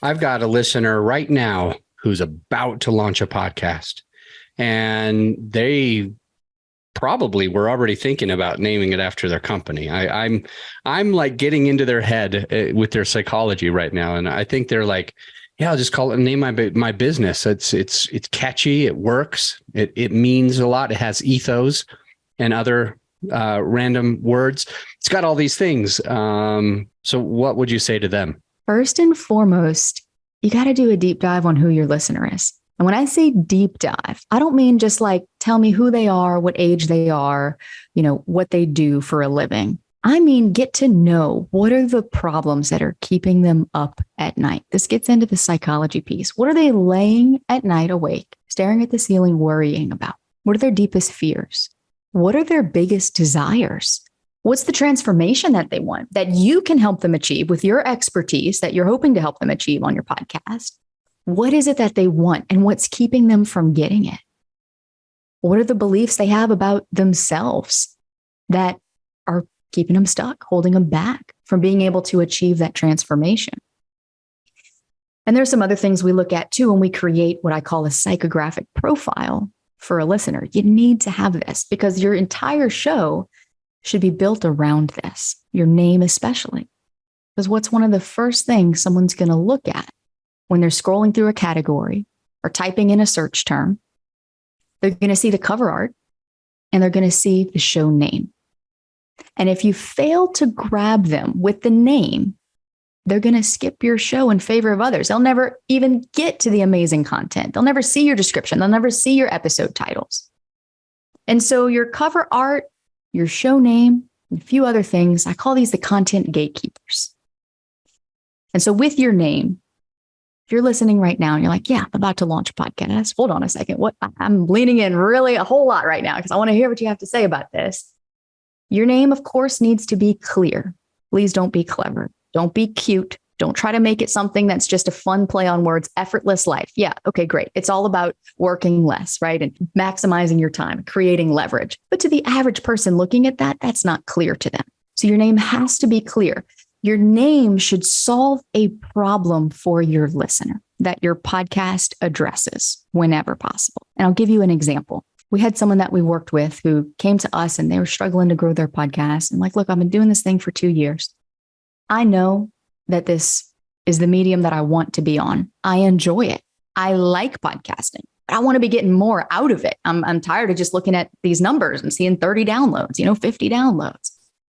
I've got a listener right now who's about to launch a podcast, and they probably were already thinking about naming it after their company. I'm like getting into their head with their psychology right now, and I think they're like, yeah, I'll just call it, name my business. It's catchy, it works, it means a lot, it has ethos and other random words. It's got all these things. So what would you say to them? First and foremost, you got to do a deep dive on who your listener is. And when I say deep dive, I don't mean just like tell me who they are, what age they are, what they do for a living. I mean, get to know what are the problems that are keeping them up at night. This gets into the psychology piece. What are they laying at night awake, staring at the ceiling, worrying about? What are their deepest fears? What are their biggest desires? What's the transformation that they want that you can help them achieve with your expertise that you're hoping to help them achieve on your podcast? What is it that they want and what's keeping them from getting it? What are the beliefs they have about themselves that are keeping them stuck, holding them back from being able to achieve that transformation? And there's some other things we look at too when we create what I call a psychographic profile for a listener. You need to have this because your entire show should be built around this, your name especially. Because what's one of the first things someone's going to look at when they're scrolling through a category or typing in a search term? They're going to see the cover art and they're going to see the show name. And if you fail to grab them with the name, they're going to skip your show in favor of others. They'll never even get to the amazing content. They'll never see your description. They'll never see your episode titles. And so your cover art, your show name, and a few other things, I call these the content gatekeepers. And so with your name, if you're listening right now and you're like, yeah, I'm about to launch a podcast. Hold on a second. What? I'm leaning in really a whole lot right now because I want to hear what you have to say about this. Your name, of course, needs to be clear. Please don't be clever. Don't be cute. Don't try to make it something that's just a fun play on words, effortless life. Yeah, okay, great. It's all about working less, right? And maximizing your time, creating leverage. But to the average person looking at that, that's not clear to them. So your name has to be clear. Your name should solve a problem for your listener that your podcast addresses whenever possible. And I'll give you an example. We had someone that we worked with who came to us and they were struggling to grow their podcast. And like, look, I've been doing this thing for 2 years. I know that this is the medium that I want to be on. I enjoy it. I like podcasting. I want to be getting more out of it. I'm tired of just looking at these numbers and seeing 30 downloads, 50 downloads.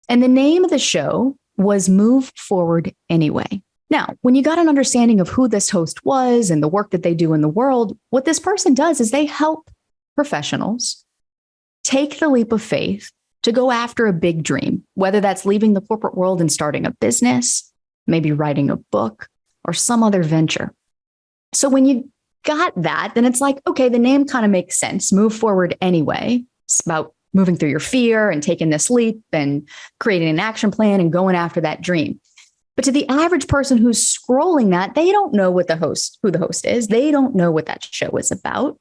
And the name of the show was Move Forward Anyway. Now, when you got an understanding of who this host was and the work that they do in the world, what this person does is they help professionals take the leap of faith to go after a big dream, whether that's leaving the corporate world and starting a business, maybe writing a book or some other venture. So when you got that, then it's like, okay, the name kind of makes sense. Move Forward Anyway. It's about moving through your fear and taking this leap and creating an action plan and going after that dream. But to the average person who's scrolling that, they don't know who the host is. They don't know what that show is about.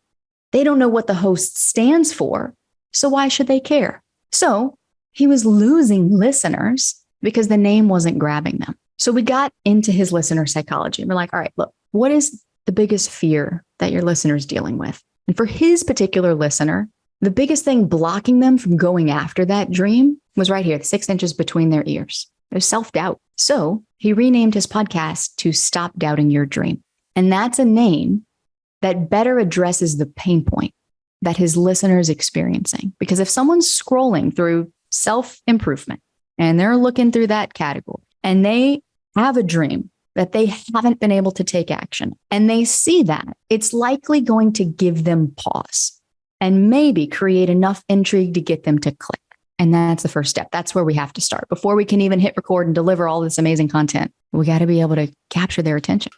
They don't know what the host stands for. So why should they care? So he was losing listeners because the name wasn't grabbing them. So we got into his listener psychology. We're like, all right, look, what is the biggest fear that your listener's dealing with? And for his particular listener, the biggest thing blocking them from going after that dream was right here, 6 inches between their ears. It was self-doubt. So he renamed his podcast to Stop Doubting Your Dream. And that's a name that better addresses the pain point that his listener is experiencing. Because if someone's scrolling through self-improvement and they're looking through that category and they have a dream that they haven't been able to take action and they see that, it's likely going to give them pause and maybe create enough intrigue to get them to click. And that's the first step. That's where we have to start. Before we can even hit record and deliver all this amazing content, we got to be able to capture their attention.